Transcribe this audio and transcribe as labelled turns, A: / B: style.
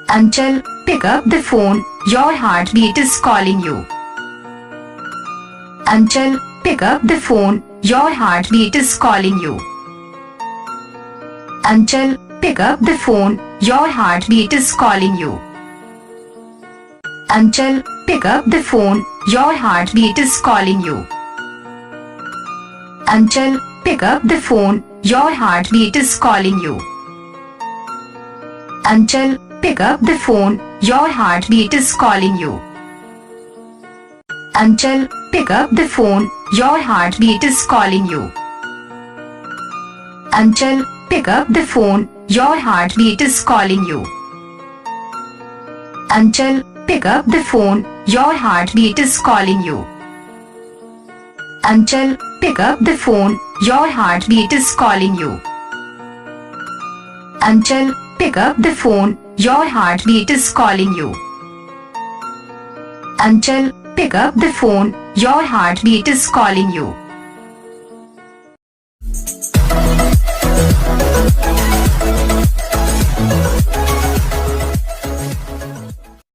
A: Anchal, pick up the phone, your heartbeat is calling you. Anchal, pick up the phone, your heartbeat is calling you. Anchal, pick up the phone, your heartbeat is calling you. Anchal, pick up the phone, your heartbeat is calling you. Anchal, pick up the phone, your heartbeat is calling you. Anchal, pick up the phone, your heartbeat is calling you. Anchal, pick up the phone, your heartbeat is calling you. Anchal, pick up the phone, your heartbeat is calling you. Anchal, pick up the phone, your heartbeat is calling you. Anchal, pick up the phone, your heartbeat is calling you. Anchal, pick up the phone, your heartbeat is calling you. Anchal, pick up the phone, your heartbeat is calling you.